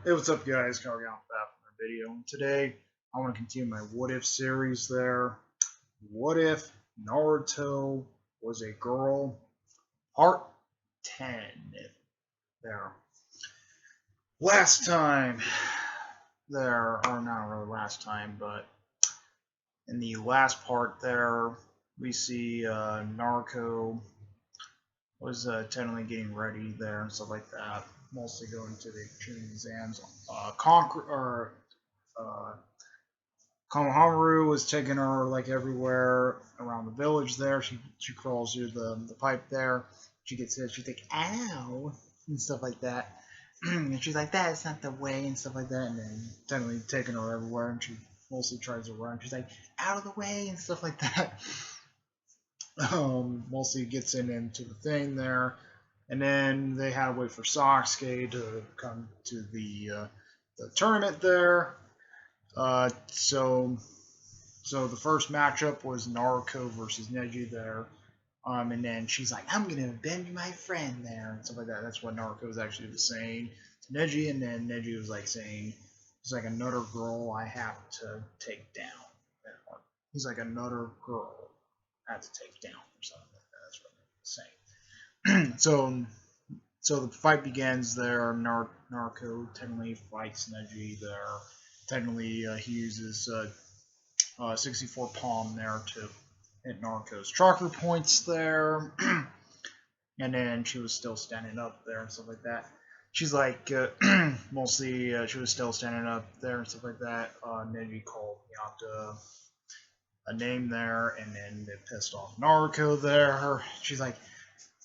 Hey, what's up, guys? Coming out back from our video. And today, I want to continue my What If series there. What if Naruto was a girl? Part 10. There. Last time, or not really last time, but in the last part there, we see Naruto was technically getting ready there and stuff like that. Mostly going to the training exams. Uh, Konohamaru was taking her like everywhere around the village there. She crawls through the pipe there. She gets hit. She's like, ow, and stuff like that. And she's like, that's not the way, and stuff like that. And then technically taking her everywhere, and she mostly tries to run. She's like, out of the way, and stuff like that. Mostly gets into the thing there. And then they had to wait for Sasuke to come to the tournament there. So the first matchup was Naruto versus Neji there. And then she's like, I'm gonna avenge my friend there and stuff like that. That's what Naruto was actually saying to Neji, and then Neji was like saying, he's like another girl I have to take down. He's like another girl I have to take down or something like that. That's what he was saying. So the fight begins there. Naruto technically fights Neji there. Technically, he uses 64 palm there to hit Naruto's chakra points there. And then she was still standing up there and stuff like that. She's like, mostly she was still standing up there and stuff like that. Neji called Yata a name there, and then it pissed off Naruto there. She's like,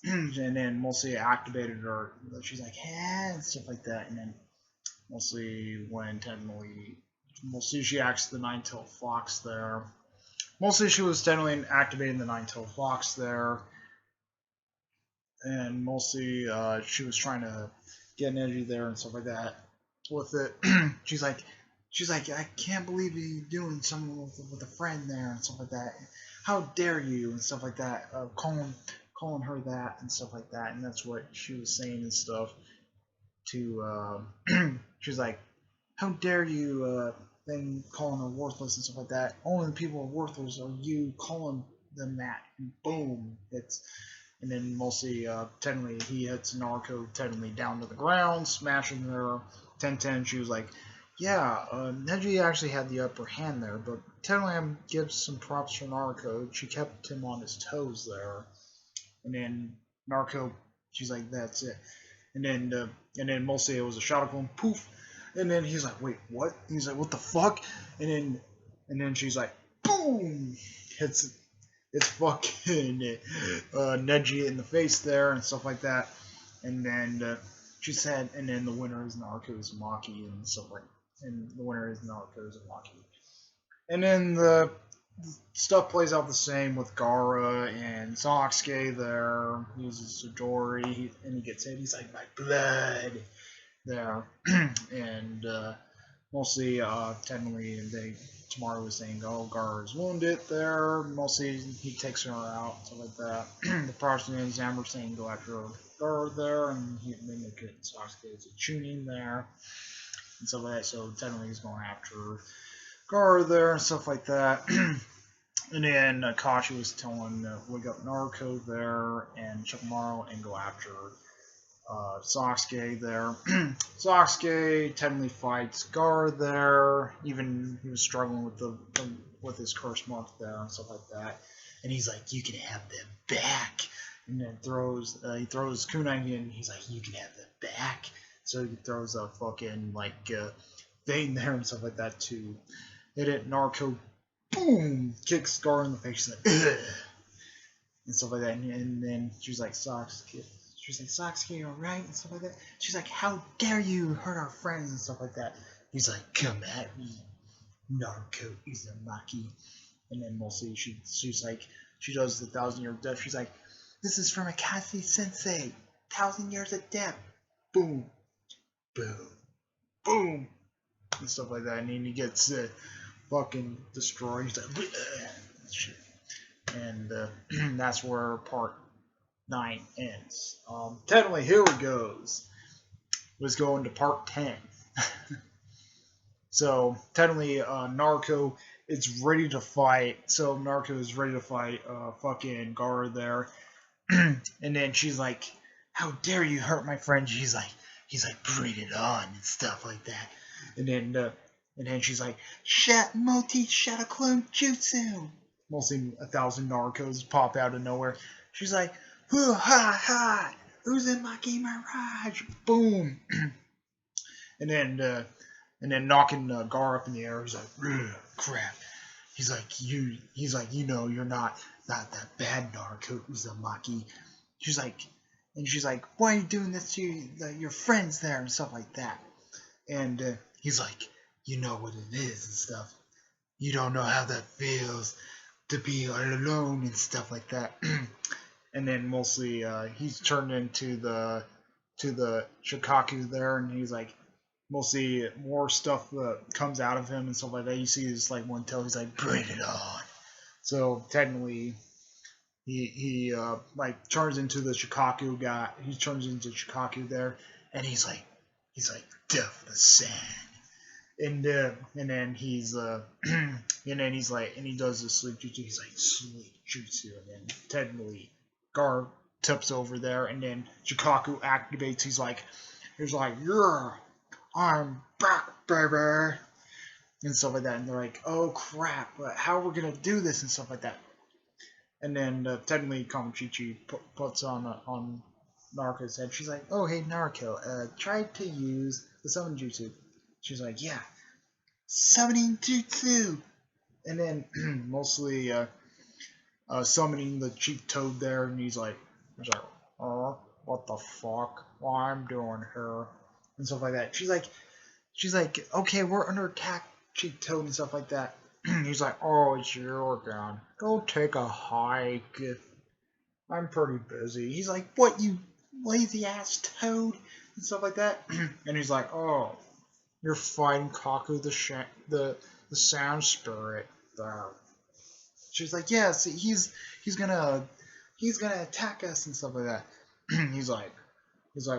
and then mostly activated her. She's like, yeah, and stuff like that. And then mostly when technically, mostly she acts the nine-tailed fox there. Mostly she was technically activating the nine-tailed fox there. And mostly she was trying to get an energy there and stuff like that with it. she's like, I can't believe you doing something with a friend there and stuff like that. How dare you and stuff like that. Calling her that and stuff like that, and that's what she was saying and stuff. She's like, how dare you then calling her worthless and stuff like that. Only the people who are worthless are you calling them that. And boom, and then mostly technically he hits Naruto technically down to the ground, smashing her 10-10. She was like, yeah, Neji actually had the upper hand there, but technically I give some props for Naruto. She kept him on his toes there. And then Naruto, she's like, that's it. And then mostly it was a shot of him, poof. And then he's like, wait, what? He's like, what the fuck? And then she's like, boom, it's fucking Neji in the face there and stuff like that. And then she said, and then the winner is Naruto's Maki and stuff like, and the winner is Naruto's Maki. And then the stuff plays out the same with Gaara and Sasuke there. He uses Chidori, and he gets hit. He's like, my blood there. And mostly, technically, Tomorrow was saying, oh, Gaara is wounded there. Mostly, he takes her out, stuff like that. The Protestant exam were saying, go after Gaara there, and then they get Sasuke's tuning there, and stuff like that. So, technically, he's going after Gaara there, and stuff like that. And then Kashi was telling wake up Naruto there and Shikamaru and go after Sasuke there. Sasuke technically fights Gaara there. Even he was struggling with his curse mark there and stuff like that. And he's like, "You can have them back." And then he throws kunai and he's like, "You can have them back." So he throws a fucking thing there and stuff like that to hit it. Naruto, boom, kicks Gaara in the face. She's like, ugh, and stuff like that. And then she's like, Sasuke. She's like, Sasuke, alright? And stuff like that. She's like, how dare you hurt our friends and stuff like that. He's like, come at me, Naruto Uzumaki. And then mostly she's like, she does the 1,000-year death. She's like, this is from Akashi Sensei. 1,000 years of death. Boom, boom, boom, and stuff like that. And then he gets fucking destroyed. He's like, shit. And that's where part 9 ends. Technically, here it goes. Let's go into part 10. So technically, Naruto is ready to fight. So Naruto is ready to fight fucking Gara there, and then she's like, "How dare you hurt my friend?" He's like, "Bring it on" and stuff like that. And then she's like, multi shadow clone jutsu." Mostly 1,000 Narutos pop out of nowhere. She's like, "Hoo ha ha! Who's in my game Mirage?" Boom. and then uh, and then knocking Gar up in the air. He's like, "Ugh, crap." He's like, you're not that bad, Naruto Uzumaki. She's like, she's like, "Why are you doing this to your friends there and stuff like that?" And he's like, "You know what it is and stuff. You don't know how that feels to be alone and stuff like that." And then mostly he's turned into the Shikaku there, and he's like, mostly more stuff comes out of him and stuff like that. You see this like one tail, he's like, "Bring it on." So technically, he like turns into the Shikaku guy. He turns into Shikaku there, and he's like death of the sand. And then he's and then he's like, and he does the sleep jutsu. He's like, sleep jutsu, and then technically Gar tips over there, and then Shikaku activates. He's like, "Yeah, I'm back, baby," and stuff like that. And they're like, "Oh crap, but how are we gonna do this?" and stuff like that. And then technically Kamachichi puts on Naruto's head. She's like, "Oh hey Naruto, try to use the summon jutsu." She's like, "Yeah, summoning jutsu," and then mostly summoning the Chief Toad there, and he's like, "Oh, what the fuck? What I'm doing here?" and stuff like that. She's like, "Okay, we're under attack, Chief Toad," and stuff like that. He's like, "Oh, it's your turn. Go take a hike. I'm pretty busy." He's like, "What, you lazy ass toad?" and stuff like that. And he's like, "Oh, you're fighting Kaku the sound spirit." She's like, "Yes, he's gonna attack us and stuff like that." he's like,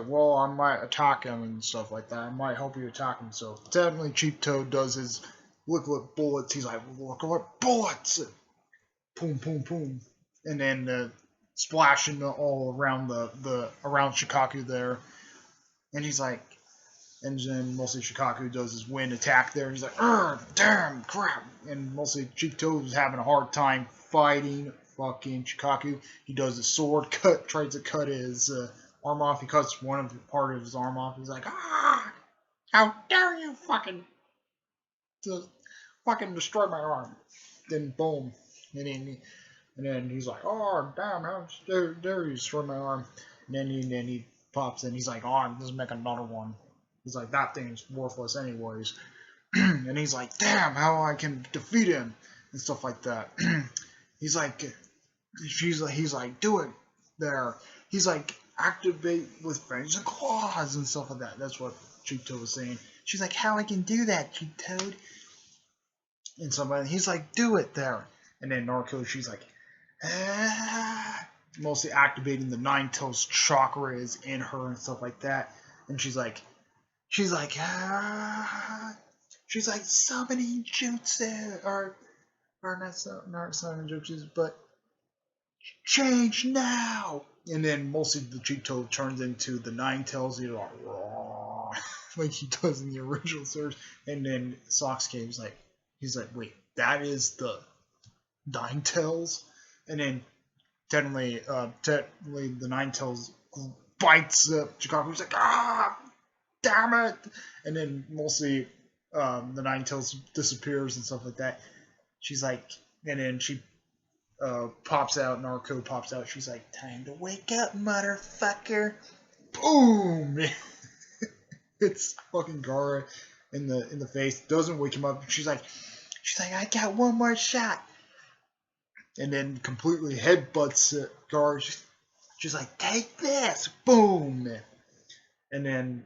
"Well, I might attack him and stuff like that. I might help you attack him." So technically, Cheap Toad does his look bullets. He's like, "Look what bullets!" Boom, boom, boom, and then splashing all around the around Shikaku there. And he's like, and then mostly Shikaku does his wind attack there. He's like, "Damn, crap!" And mostly Cheap Toad is having a hard time fighting fucking Shikaku. He does a sword cut, tries to cut his arm off. He cuts one of the part of his arm off. He's like, "Ah! How dare you fucking destroy my arm?" Then boom, and then he's like, "Oh damn, how dare you destroy my arm?" And then he pops in. He's like, "Oh, let's make another one." He's like, "That thing's worthless anyways." And he's like, "Damn, how I can defeat him and stuff like that." he's like, he's like, "Do it there." He's like, "Activate with fangs and claws and stuff like that." That's what Cheap Toad was saying. She's like, "How I can do that, Cheap Toad?" And somebody, he's like, "Do it there." And then Naruto, she's like, "Ah," mostly activating the Nine Tails chakra is in her and stuff like that. And ah, she's like summoning jutsu, or not summoning jutsu, but change now. And then mostly the Cheat Toad turns into the Nine Tails. He's like, raw, like he does in the original series. And then Sasuke is like, he's like, "Wait, that is the Nine Tails?" And then technically the Nine Tails bites Chikaku. He's like, "Ah, damn it!" And then mostly the Nine Tails disappears and stuff like that. She's like, and then she pops out. Naruto pops out. She's like, "Time to wake up, motherfucker!" Boom! It's fucking Gara in the face. Doesn't wake him up. She's like, "I got one more shot." And then completely headbutts Gara. She's like, "Take this!" Boom! And then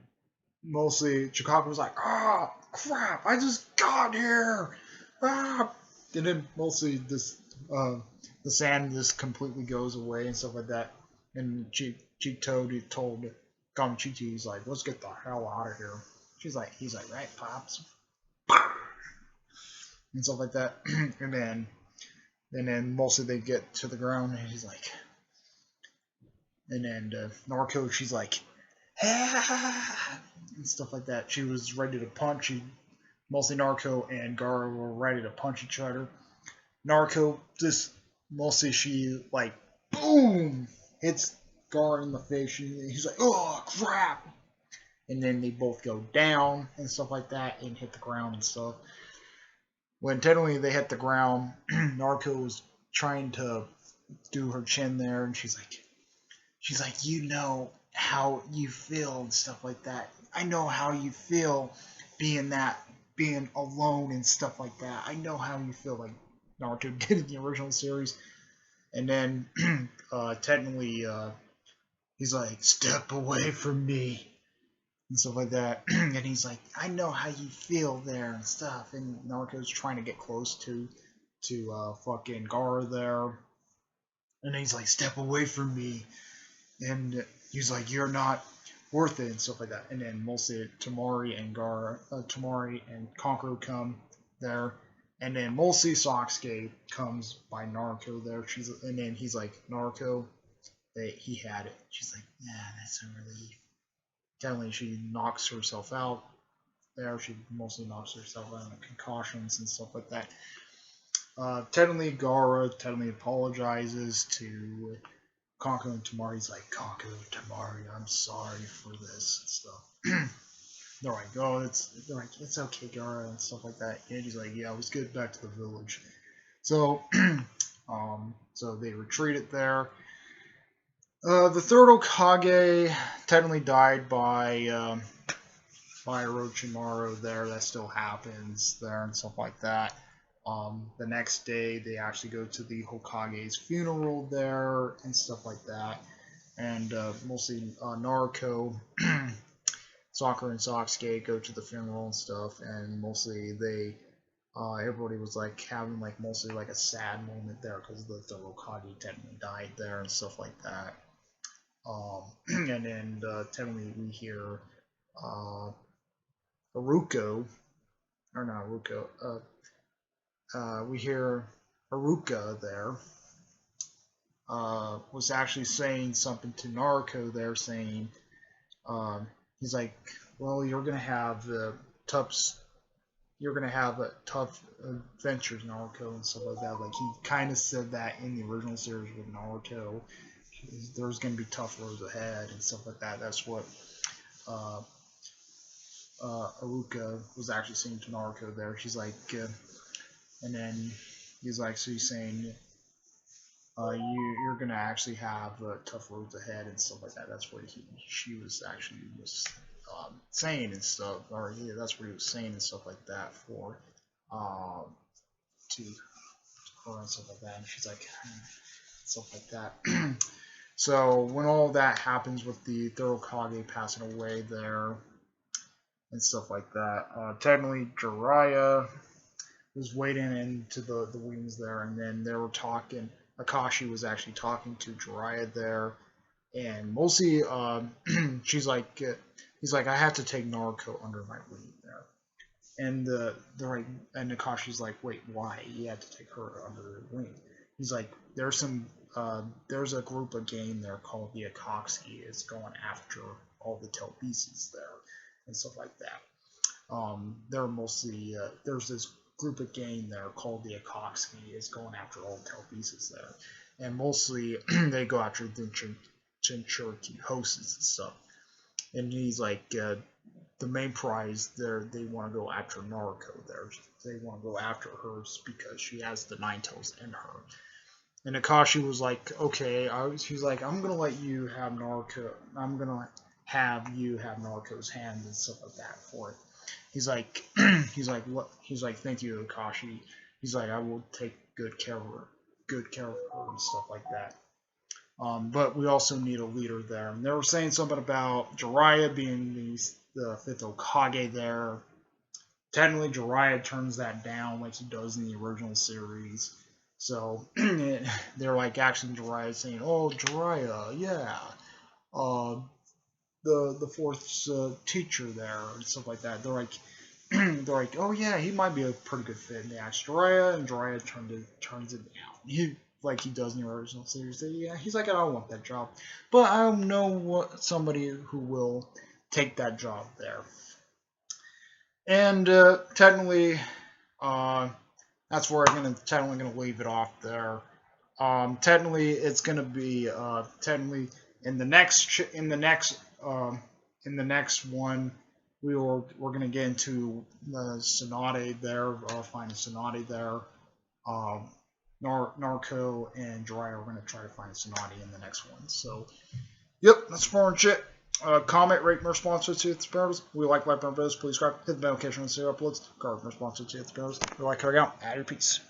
mostly Chikaku was like, "Ah, crap! I just got here!" Ah! And then mostly this the sand just completely goes away and stuff like that. And Cheap Toad told Kamachichi, he's like, "Let's get the hell out of here." he's like, right, pops, and stuff like that. And then mostly they get to the ground, and he's like, and then Narco, she's like, ah, and stuff like that. She was ready to punch. Mostly Narco and Gara were ready to punch each other. Narco just mostly she like boom hits Gara in the face. He's like, oh crap, and then they both go down and stuff like that and hit the ground and stuff. When technically they hit the ground, Narco was trying to do her chin there, and she's like, you know how you feel and stuff like that. I know how you feel being alone and stuff like that. I know how you feel, like Naruto did in the original series. And then technically he's like, step away from me and stuff like that. And he's like, I know how you feel there and stuff. And Naruto's trying to get close to fucking Gara there. And he's like, step away from me. And he's like, you're not worth it and stuff like that. And then mostly Tamari and Kankuro come there, and then mostly Sasuke comes by Naruto there. And then he's like, Naruto, he had it. She's like, yeah, that's a relief. Technically, she knocks herself out there. She mostly knocks herself out in concussions and stuff like that. Technically, Gara apologizes to Kankuro and Tamari. He's like, Kankuro, Tamari, I'm sorry for this and stuff. They're like, oh, it's okay, Gara, and stuff like that. And he's like, yeah, let's get back to the village. So, so they retreated there. The third Hokage technically died by Orochimaru there. That still happens there and stuff like that. The next day, they actually go to the Hokage's funeral there and stuff like that. And mostly Naruto, Sakura, and Sasuke go to the funeral and stuff. And mostly everybody was like having like mostly like a sad moment there because the Hokage technically died there and stuff like that. And then technically we hear Haruko, or not Haruko, we hear Haruka there was actually saying something to Naruto there, saying he's like, well, you're gonna have tough adventures, Naruto, and stuff like that. Like he kind of said that in the original series with Naruto. There's gonna be tough roads ahead and stuff like that. That's what Haruka was actually saying to Naruto there. She's like. And then he's like, so he's saying you're gonna actually have tough roads ahead and stuff like that. That's what she was actually saying and stuff, or yeah, that's what he was saying and stuff like that for to her and stuff like that. And she's like, stuff like that. So when all that happens with the third Hokage passing away there and stuff like that, technically Jiraiya was waiting into the wings there, and then they were talking. Akashi was actually talking to Jiraiya there, and mostly he's like, I have to take Naruto under my wing there, and they're like, and Akashi's like, wait, why? You had to take her under your wing. He's like, there's a group of game there called the Akatsuki. It's going after all the Telepaces there and stuff like that. They're mostly there's this group of gang there called the Akatsuki is going after all the Telepaces there, and mostly they go after the Jinchuriki hosts and stuff. And he's like, the main prize there, they want to go after Naruto there. They want to go after her because she has the Nine Tails in her. And Akashi was like, okay, he's like, I'm gonna let you have Naruto. I'm gonna have you have Naruto's hand and stuff like that for it. He's like, what? He's like, thank you, Akashi. He's like, I will take good care of her and stuff like that. But we also need a leader there. And they were saying something about Jiraiya being the fifth Hokage there. Technically, Jiraiya turns that down like he does in the original series. So they're like actually Jiraiya saying, "Oh, Jiraiya, yeah, the fourth's teacher there and stuff like that. They're like, they're like, oh yeah, he might be a pretty good fit. And they asked Jiraiya, and Jiraiya turns it down. He does in the original series. Yeah, he's like, I don't want that job, but I know somebody who will take that job there. And technically, that's where I'm gonna leave it off there. Technically, it's gonna be technically in the next one we're gonna get into the Tsunade there, finding Tsunade there. Naruto and Jiraiya are gonna try to find Tsunade in the next one. So, yep, that's foreign shit. Comment, rate, and respond to its videos. We like my videos. Please subscribe, hit the notification when we see uploads. Comment, respond to its videos. We like, carry out. Add your peace.